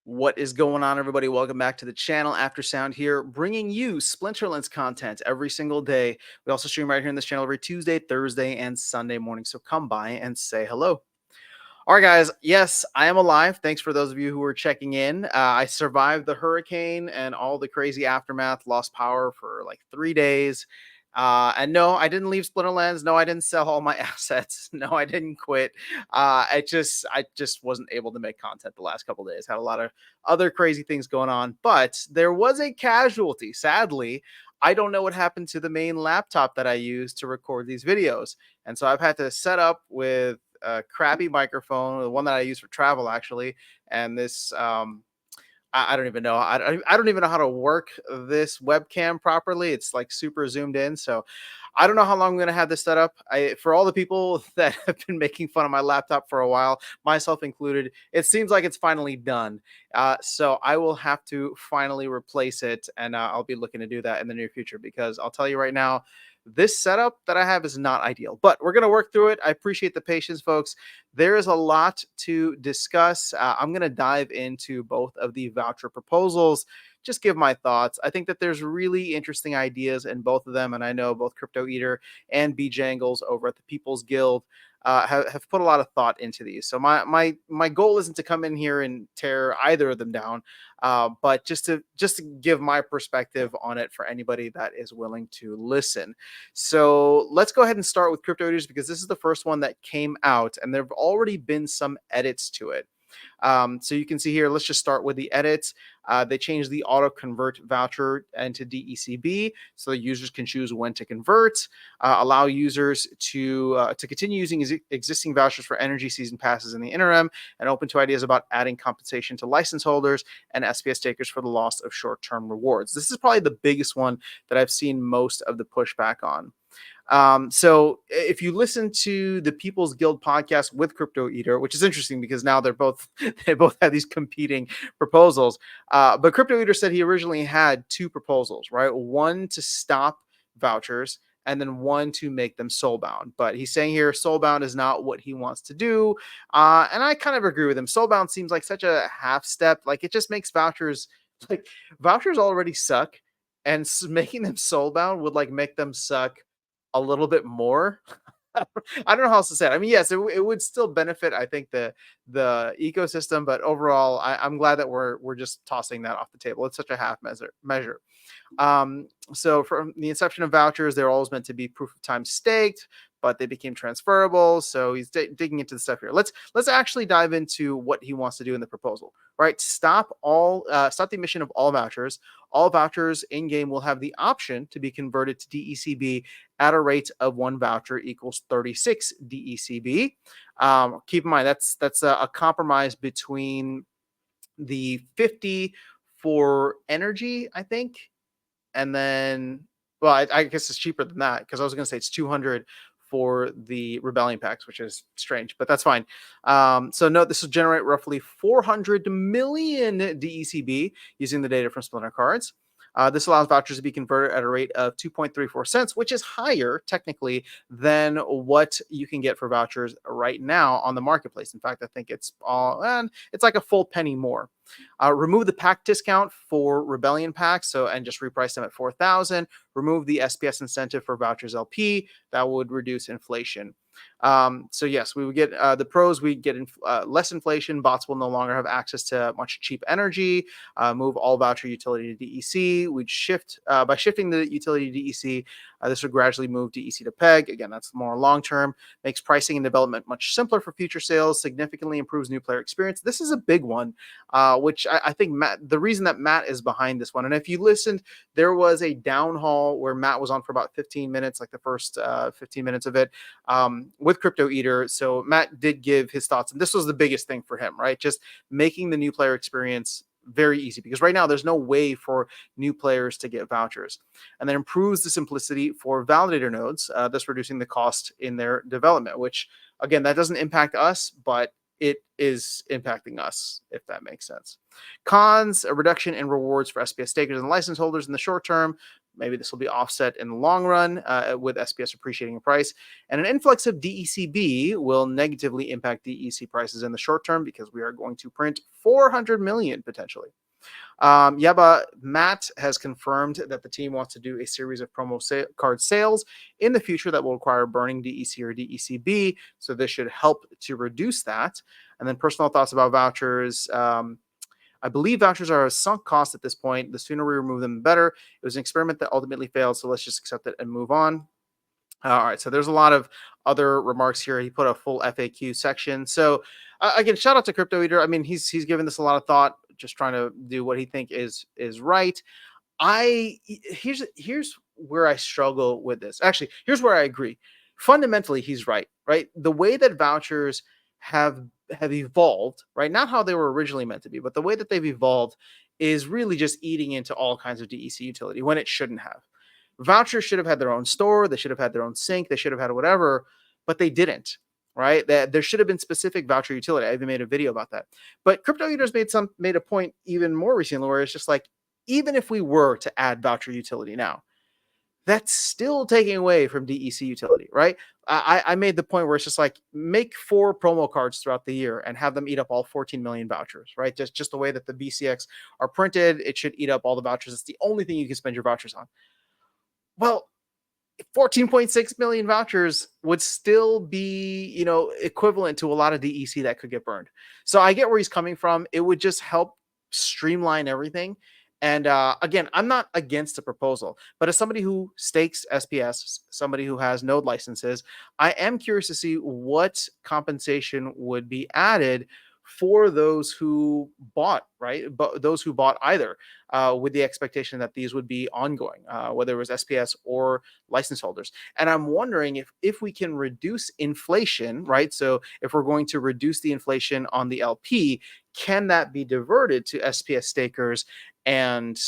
What is going on, everybody? Welcome back to the channel. After Sound here, bringing you Splinterlands content every single day. We also stream right here in this channel every Tuesday, Thursday, and Sunday morning. So come by and say hello. All right, guys. Yes, I am alive. Thanks for those of you who are checking in. I survived the hurricane and all the crazy aftermath, lost power for like 3 days. And no, I didn't leave Splinterlands. No, I didn't sell all my assets. No, I didn't quit. I just wasn't able to make content the last couple days. Had a lot of other crazy things going on, but there was a casualty. Sadly, I don't know what happened to the main laptop that I use to record these videos, and so I've had to set up with a crappy microphone, the one that I use for travel actually, and this I don't even know. I don't even know how to work this webcam properly. It's like super zoomed in, so I don't know how long I'm gonna have this set up. For all the people that have been making fun of my laptop for a while, myself included, it seems like it's finally done. So I will have to finally replace it, and I'll be looking to do that in the near future because I'll tell you right now, this setup that I have is not ideal. But we're gonna work through it. I appreciate the patience, folks. There is a lot to discuss. I'm going to dive into both of the voucher proposals, just give my thoughts. I think that there's really interesting ideas in both of them. And I know both Crypto Eater and B Jangles over at the People's Guild have put a lot of thought into these. So my goal isn't to come in here and tear either of them down, but just to give my perspective on it for anybody that is willing to listen. So let's go ahead and start with Crypto Eaters because this is the first one that came out, and there have already been some edits to it. So you can see here, let's just start with the edits. They changed the auto convert voucher into DECB so the users can choose when to convert, allow users to continue using existing vouchers for energy season passes in the interim, and open to ideas about adding compensation to license holders and SPS takers for the loss of short-term rewards. This is probably the biggest one that I've seen most of the pushback on. So if you listen to the People's Guild podcast with Crypto Eater, which is interesting because now they both have these competing proposals. But Crypto Eater said he originally had two proposals, right? One to stop vouchers and then one to make them soulbound. But he's saying here soulbound is not what he wants to do. And I kind of agree with him. Soulbound seems like such a half step. Like it just makes vouchers like vouchers already suck. And making them soulbound would like make them suck a little bit more. I don't know how else to say it. I mean, yes, it would still benefit, I think, the ecosystem, but overall, I'm glad that we're just tossing that off the table. It's such a half measure. So from the inception of vouchers, they're always meant to be proof of time staked, but they became transferable. So he's digging into the stuff here. Let's actually dive into what he wants to do in the proposal. Right, stop the emission of all vouchers. All vouchers in game will have the option to be converted to DECB at a rate of one voucher equals 36 DECB. Keep in mind that's a compromise between the 50 for energy, I think, and then well, I guess it's cheaper than that because I was going to say it's 200 for the rebellion packs, which is strange, but that's fine. So note this will generate roughly 400 million DECB using the data from Splinter cards. This allows vouchers to be converted at a rate of 2.34 cents, which is higher technically than what you can get for vouchers right now on the marketplace. In fact, I think it's like a full penny more. Remove the pack discount for rebellion packs, and just reprice them at 4,000. Remove the SPS incentive for vouchers LP. That would reduce inflation. So yes, we would get the pros. We get less inflation. Bots will no longer have access to much cheap energy. Move all voucher utility to DEC. We'd shift by shifting the utility to DEC. This would gradually move DEC to PEG. Again, that's more long term. Makes pricing and development much simpler for future sales. Significantly improves new player experience. This is a big one, which I think the reason that Matt is behind this one. And if you listened, there was a down haul where Matt was on for about 15 minutes, like the first 15 minutes of it. With Crypto Eater. So Matt did give his thoughts, and this was the biggest thing for him, right? Just making the new player experience very easy because right now there's no way for new players to get vouchers, and then improves the simplicity for validator nodes, thus reducing the cost in their development, which again, that doesn't impact us, but it is impacting us, if that makes sense. Cons: a reduction in rewards for SPS stakers and license holders in the short term, Maybe this will be offset in the long run with SPS appreciating in price. And an influx of DECB will negatively impact DEC prices in the short term because we are going to print 400 million potentially. Yeah, but Matt has confirmed that the team wants to do a series of card sales in the future that will require burning DEC or DECB. So this should help to reduce that. And then personal thoughts about vouchers. I believe vouchers are a sunk cost at this point. The sooner we remove them, the better. It was an experiment that ultimately failed, so let's just accept it and move on. All right, so there's a lot of other remarks here. He put a full FAQ section. So again, shout out to Crypto Eater. I mean, he's given this a lot of thought, just trying to do what he think is right. Here's where I struggle with this. Actually, here's where I agree. Fundamentally, he's right. Right, the way that vouchers have evolved, right? Not how they were originally meant to be, but the way that they've evolved is really just eating into all kinds of DEC utility when it shouldn't have. Vouchers should have had their own store, they should have had their own sync, they should have had whatever, but they didn't. Right? That there should have been specific voucher utility. I even made a video about that. But Crypto Eaters made a point even more recently where it's just like, even if we were to add voucher utility now, that's still taking away from DEC utility, right? I made the point where it's just like, make 4 promo cards throughout the year and have them eat up all 14 million vouchers, right? Just the way that the BCX are printed, it should eat up all the vouchers. It's the only thing you can spend your vouchers on. Well, 14.6 million vouchers would still be, equivalent to a lot of DEC that could get burned. So I get where he's coming from. It would just help streamline everything. And again, I'm not against the proposal, but as somebody who stakes SPS, somebody who has node licenses, I am curious to see what compensation would be added for those who bought, right? But those who bought either, with the expectation that these would be ongoing, whether it was SPS or license holders. And I'm wondering if we can reduce inflation, right? So if we're going to reduce the inflation on the LP, can that be diverted to SPS stakers and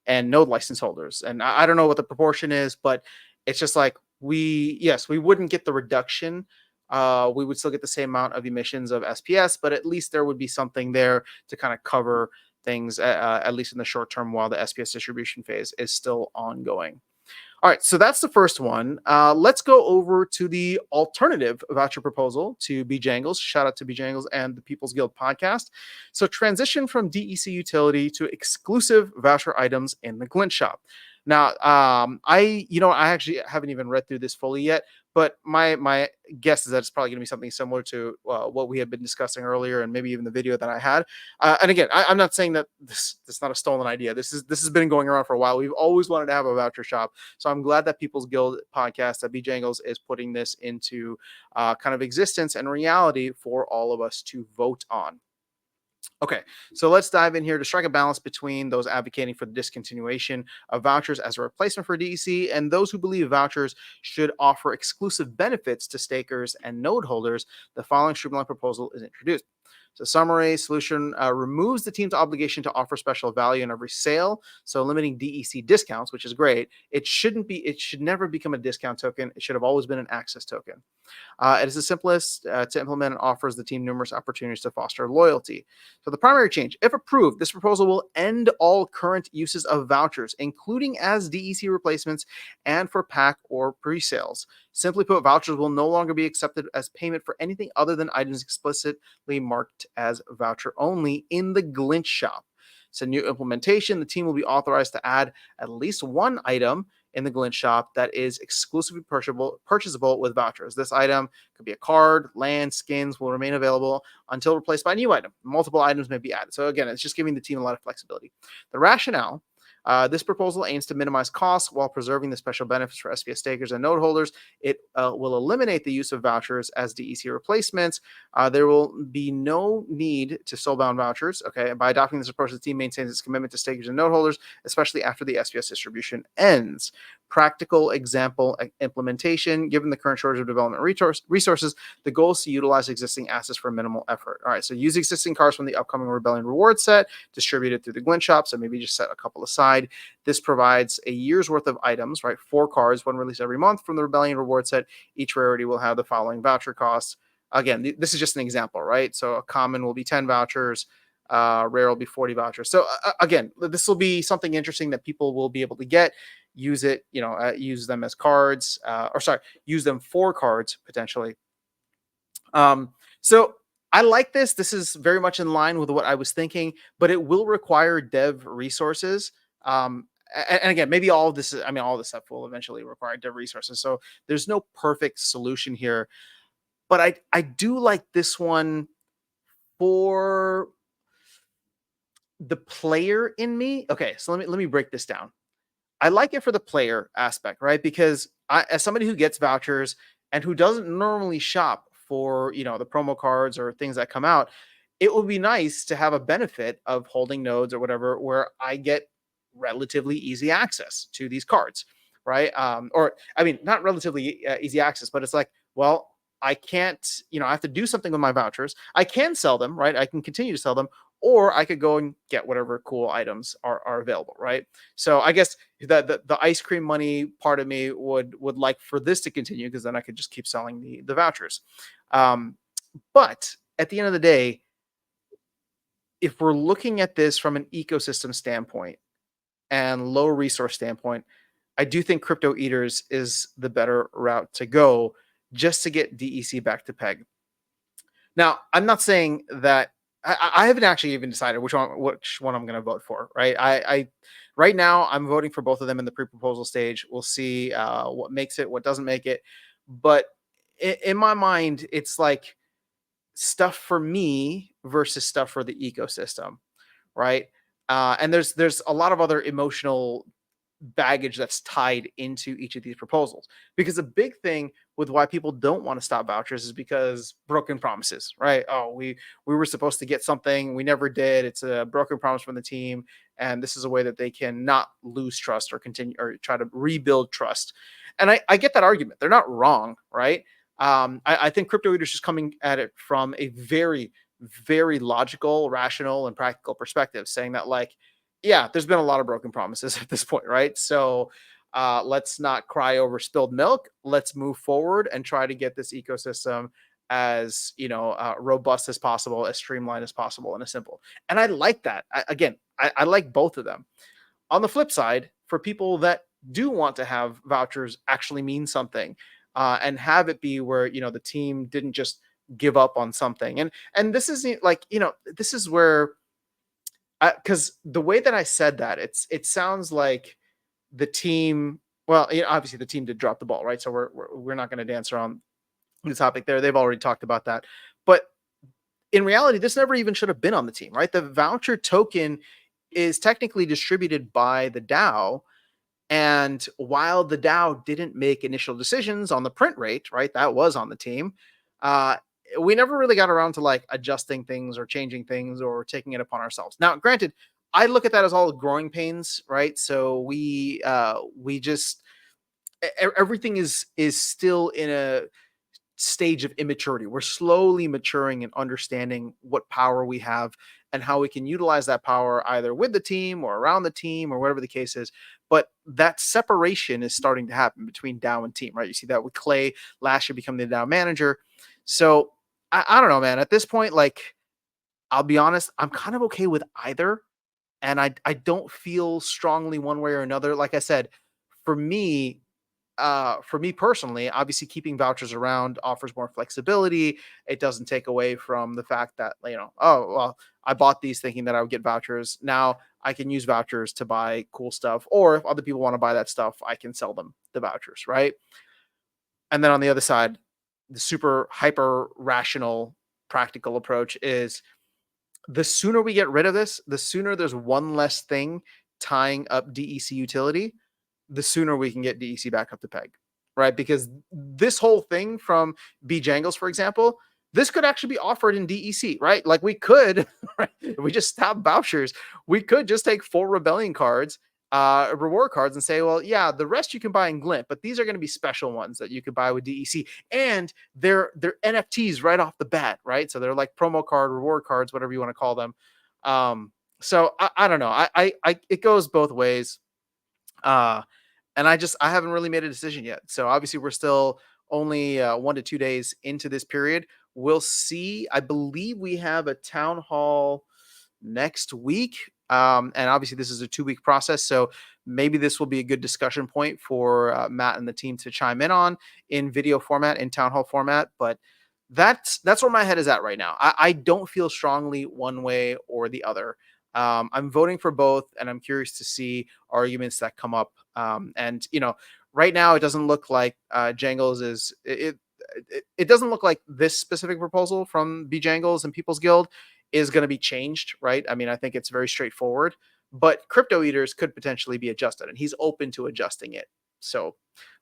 node license holders? And I don't know what the proportion is, but it's just like we wouldn't get the reduction. We would still get the same amount of emissions of SPS, but at least there would be something there to kind of cover things, at least in the short term, while the SPS distribution phase is still ongoing. All right, so that's the first one. Let's go over to the alternative voucher proposal to Bjangles. Shout out to Bjangles and the People's Guild podcast. So transition from DEC utility to exclusive voucher items in the Glint shop. Now, I actually haven't even read through this fully yet, but my guess is that it's probably going to be something similar to what we had been discussing earlier, and maybe even the video that I had. And again, I'm not saying that this is not a stolen idea. This has been going around for a while. We've always wanted to have a voucher shop, so I'm glad that People's Guild podcast, that Bjangles, is putting this into kind of existence and reality for all of us to vote on. Okay, so let's dive in here to strike a balance between those advocating for the discontinuation of vouchers as a replacement for DEC and those who believe vouchers should offer exclusive benefits to stakers and node holders. The following streamlined proposal is introduced. So summary solution removes the team's obligation to offer special value in every sale. So limiting DEC discounts, which is great. It should never become a discount token. It should have always been an access token. It is the simplest to implement and offers the team numerous opportunities to foster loyalty. So the primary change, if approved, this proposal will end all current uses of vouchers, including as DEC replacements and for pack or pre-sales. Simply put, vouchers will no longer be accepted as payment for anything other than items explicitly marked as voucher only in the Glint shop. It's a new implementation. The team will be authorized to add at least one item in the Glint shop that is exclusively purchasable with vouchers. This item could be a card, land, skins will remain available until replaced by a new item. Multiple items may be added. So again, it's just giving the team a lot of flexibility. The rationale, this proposal aims to minimize costs while preserving the special benefits for SPS stakers and node holders. It will eliminate the use of vouchers as DEC replacements. There will be no need to soulbound vouchers. Okay, by adopting this approach, the team maintains its commitment to stakers and node holders, especially after the SPS distribution ends. Practical example implementation. Given the current shortage of development resources, the goal is to utilize existing assets for minimal effort. All right, so use existing cards from the upcoming Rebellion reward set, distribute it through the Glint shop. So maybe just set a couple aside. This provides a year's worth of items, right? 4 cards, one released every month from the Rebellion reward set. Each rarity will have the following voucher costs. Again, this is just an example, right? So a common will be 10 vouchers. Rare will be 40 vouchers. So again, this will be something interesting that people will be able to get, use it, use them as cards, or sorry, use them for cards potentially. Um, so I like this. This is very much in line with what I was thinking, but it will require dev resources. And again, maybe all of this, all this stuff will eventually require dev resources. So there's no perfect solution here, but I do like this one for the player in me. Okay, so let me break this down. I like it for the player aspect, right? Because as somebody who gets vouchers and who doesn't normally shop for, the promo cards or things that come out, it would be nice to have a benefit of holding nodes or whatever where I get relatively easy access to these cards, right? Or I mean, not relatively easy access, but it's like, well, I can't, I have to do something with my vouchers. I can sell them, right? I can continue to sell them, or I could go and get whatever cool items are available, right? So I guess the ice cream money part of me would like for this to continue because then I could just keep selling the vouchers. Um, but at the end of the day, if we're looking at this from an ecosystem standpoint and low resource standpoint, I do think crypto eaters is the better route to go just to get DEC back to peg. Now, I'm not saying that I haven't actually even decided which one I'm going to vote for. Right, I right now I'm voting for both of them in the pre-proposal stage. We'll see what makes it, what doesn't make it. But in my mind, it's like stuff for me versus stuff for the ecosystem, right? And there's a lot of other emotional baggage that's tied into each of these proposals. Because a big thing with why people don't want to stop vouchers is because broken promises, right? Oh, we were supposed to get something, we never did. It's a broken promise from the team, and this is a way that they can not lose trust or continue or try to rebuild trust. And I get that argument. They're not wrong, right? I think crypto eaters just coming at it from a very, very logical, rational, and practical perspective, saying that like, yeah, there's been a lot of broken promises at this point, right? So let's not cry over spilled milk. Let's move forward and try to get this ecosystem as robust as possible, as streamlined as possible, and as simple. And I like that. I like both of them. On the flip side, for people that do want to have vouchers actually mean something, and have it be where the team didn't just give up on something, and this is like this is where because the way that I said that, it sounds like the team. Well, obviously the team did drop the ball, right? So we're not going to dance around the topic there. They've already talked about that, but in reality, this never even should have been on the team, right? The voucher token is technically distributed by the DAO, and while the DAO didn't make initial decisions on the print rate, right, that was on the team. Uh, we never really got around to like adjusting things or changing things or taking it upon ourselves. Now, granted, I look at that as all growing pains, right? So we just everything is still in a stage of immaturity. We're slowly maturing and understanding what power we have and how we can utilize that power either with the team or around the team or whatever the case is. But that separation is starting to happen between DAO and team, right? You see that with Clay last year becoming the DAO manager. So I don't know, man. At this point, like, I'll be honest, I'm kind of okay with either. And I don't feel strongly one way or another. Like I said, for me, for me personally, obviously keeping vouchers around offers more flexibility. It doesn't take away from the fact that, oh, well, I bought these thinking that I would get vouchers. Now I can use vouchers to buy cool stuff. Or if other people want to buy that stuff, I can sell them the vouchers, right? And then on the other side, the super hyper rational, practical approach is the sooner we get rid of this, the sooner there's one less thing tying up DEC utility, the sooner we can get DEC back up to peg, right? Because this whole thing from B Jangles, for example, this could actually be offered in DEC, right? Like we could, right? If we just stop vouchers, we could just take 4 rebellion cards, reward cards, and say, well, yeah, the rest you can buy in Glint, but these are going to be special ones that you could buy with DEC, and they're NFTs right off the bat, right? So they're like promo card, reward cards, whatever you want to call them. So I don't know. I it goes both ways. Uh, and I haven't really made a decision yet. So obviously we're still only 1 to 2 days into this period. We'll see. I believe we have a town hall next week. And obviously, this is a 2 week process. So maybe this will be a good discussion point for Matt and the team to chime in on in video format, in town hall format. But that's where my head is at right now. I don't feel strongly one way or the other. I'm voting for both, and I'm curious to see arguments that come up. And right now it doesn't look like Jangles is it doesn't look like this specific proposal from B Jangles and People's Guild is going to be changed, right? I mean, I think it's very straightforward, but Crypto Eaters could potentially be adjusted, and he's open to adjusting it. So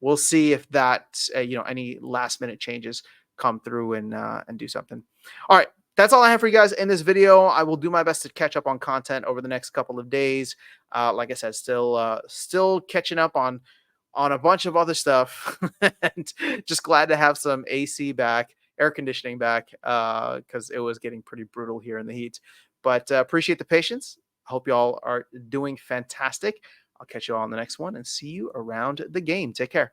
we'll see if that any last minute changes come through and do something. All right, that's all I have for you guys in this video. I will do my best to catch up on content over the next couple of days. Like I said, still catching up on a bunch of other stuff, and just glad to have some AC back, air conditioning back, because it was getting pretty brutal here in the heat. But appreciate the patience. Hope y'all are doing fantastic. I'll catch you all on the next one and see you around the game. Take care.